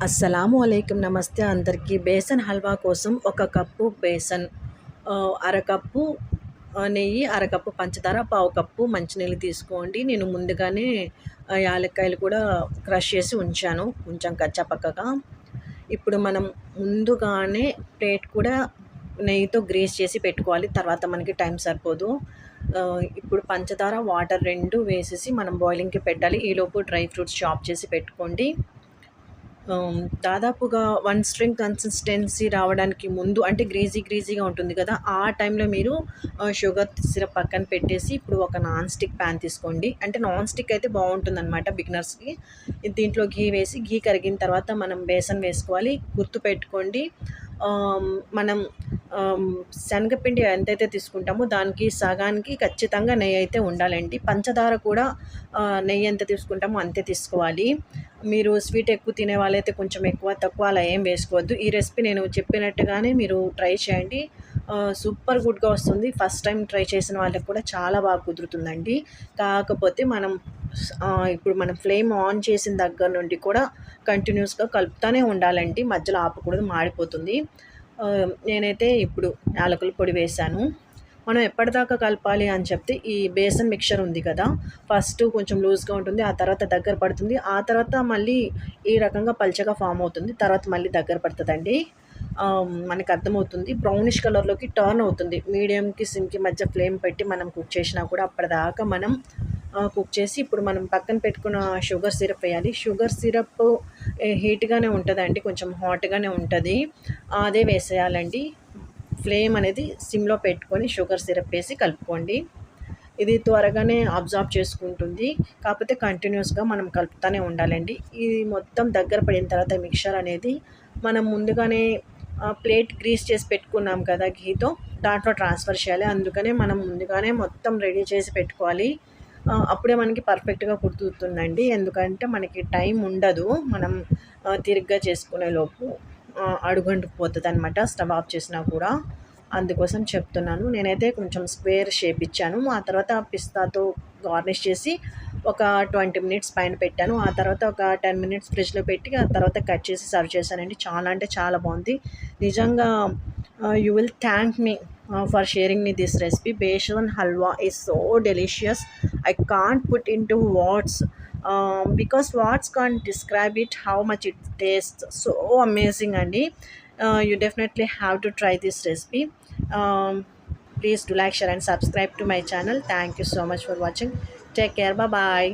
అస్సలాము అలైకుం నమస్తే అందరికీ. బేసన్ హల్వా కోసం ఒక కప్పు బేసన్, అరకప్పు నెయ్యి, అరకప్పు పంచదార, పావు కప్పు మంచినీళ్ళు తీసుకోండి. నేను ముందుగానే యాలక్కాయలు కూడా క్రష్ చేసి ఉంచాం కచ్చా పక్కగా. ఇప్పుడు మనం ముందుగానే ప్లేట్ కూడా నెయ్యితో గ్రీస్ చేసి పెట్టుకోవాలి, తర్వాత మనకి టైం సరిపోదు. ఇప్పుడు పంచదార, వాటర్ 2 వేసేసి మనం బాయిలింగ్కి పెట్టాలి. ఈలోపు డ్రై ఫ్రూట్స్ చాప్ చేసి పెట్టుకోండి. దాదాపుగా 1 స్ట్రింగ్ కన్సిస్టెన్సీ రావడానికి ముందు, అంటే గ్రీజీగా ఉంటుంది కదా, ఆ టైంలో మీరు షుగర్ సిరప్ పక్కన పెట్టేసి ఇప్పుడు ఒక నాన్ స్టిక్ ప్యాన్ తీసుకోండి. అంటే నాన్ స్టిక్ అయితే బాగుంటుందన్నమాట బిగినర్స్కి. దీంట్లో ఘీ వేసి, ఘీ కరిగిన తర్వాత మనం బేసన్ వేసుకోవాలి. గుర్తుపెట్టుకోండి, మనం శనగపిండి ఎంతైతే తీసుకుంటామో దానికి సగానికి ఖచ్చితంగా నెయ్యి అయితే ఉండాలండి. పంచదార కూడా నెయ్యి ఎంత తీసుకుంటామో అంతే తీసుకోవాలి. మీరు స్వీట్ ఎక్కువ తినే వాళ్ళైతే కొంచెం ఎక్కువ తక్కువ అలా ఏం వేసుకోవద్దు. ఈ రెసిపీ నేను చెప్పినట్టుగానే మీరు ట్రై చేయండి, సూపర్ గుడ్గా వస్తుంది. ఫస్ట్ టైం ట్రై చేసిన వాళ్ళకి కూడా చాలా బాగా కుదురుతుందండి. కాకపోతే ఇప్పుడు మనం ఫ్లేమ్ ఆన్ చేసిన దగ్గర నుండి కూడా కంటిన్యూస్గా కలుపుతూనే ఉండాలండి, మధ్యలో ఆపకూడదు, మాడిపోతుంది. నేనైతే ఇప్పుడు యాలకుల పొడి వేశాను. మనం ఎప్పటిదాకా కలపాలి అని చెప్తే, ఈ బేసన్ మిక్చర్ ఉంది కదా, ఫస్ట్ కొంచెం లూజ్గా ఉంటుంది, ఆ తర్వాత దగ్గర పడుతుంది, ఆ తర్వాత మళ్ళీ ఈ రకంగా పల్చగా ఫామ్ అవుతుంది, తర్వాత మళ్ళీ దగ్గర పడుతుందండి. మనకు అర్థమవుతుంది. బ్రౌనిష్ కలర్లోకి టర్న్ అవుతుంది. మీడియంకి సిమ్కి మధ్య ఫ్లేమ్ పెట్టి మనం కుక్ చేసినా కూడా అప్పటిదాకా మనం కుక్ చేసి, ఇప్పుడు మనం పక్కన పెట్టుకున్న షుగర్ సిరప్ వేయాలి. షుగర్ సిరప్ హీట్గానే ఉంటుందండి, కొంచెం హాట్గానే ఉంటుంది, అదే వేసేయాలండి. ఫ్లేమ్ అనేది సిమ్లో పెట్టుకొని షుగర్ సిరప్ వేసి కలుపుకోండి. ఇది త్వరగానే అబ్జార్బ్ చేసుకుంటుంది, కాకపోతే కంటిన్యూస్గా మనం కలుపుతూనే ఉండాలండి. ఇది మొత్తం దగ్గర పడిన తర్వాత మిక్చర్ అనేది మనం ముందుగానే ప్లేట్ గ్రీస్ చేసి పెట్టుకున్నాం కదా ఘీతో, దాంట్లో ట్రాన్స్ఫర్ చేయాలి. అందుకనే మనం ముందుగానే మొత్తం రెడీ చేసి పెట్టుకోవాలి. అప్పుడే మనకి పర్ఫెక్ట్గా కుదురుతుందండి. ఎందుకంటే మనకి టైం ఉండదు, మనం తిరిగ్గా చేసుకునే లోపు అడుగంటుకుపోతుంది అనమాట, స్టవ్ ఆఫ్ చేసినా కూడా. అందుకోసం చెప్తున్నాను. నేనైతే కొంచెం స్క్వేర్ షేప్ ఇచ్చాను. ఆ తర్వాత పిస్తాతో గార్నిష్ చేసి ఒక 20 మినిట్స్ పైన పెట్టాను. ఆ తర్వాత ఒక 10 మినిట్స్ ఫ్రిడ్జ్లో పెట్టి, ఆ తర్వాత కట్ చేసి సర్వ్ చేశానండి. చాలా అంటే చాలా బాగుంది నిజంగా. You will thank me for sharing me this recipe. Besan halwa is so delicious. I can't put into words, because words can't describe it, how much it tastes so amazing, Andy. You definitely have to try this recipe. Please do like, share and subscribe to my channel. Thank you so much for watching. Take care. Bye bye.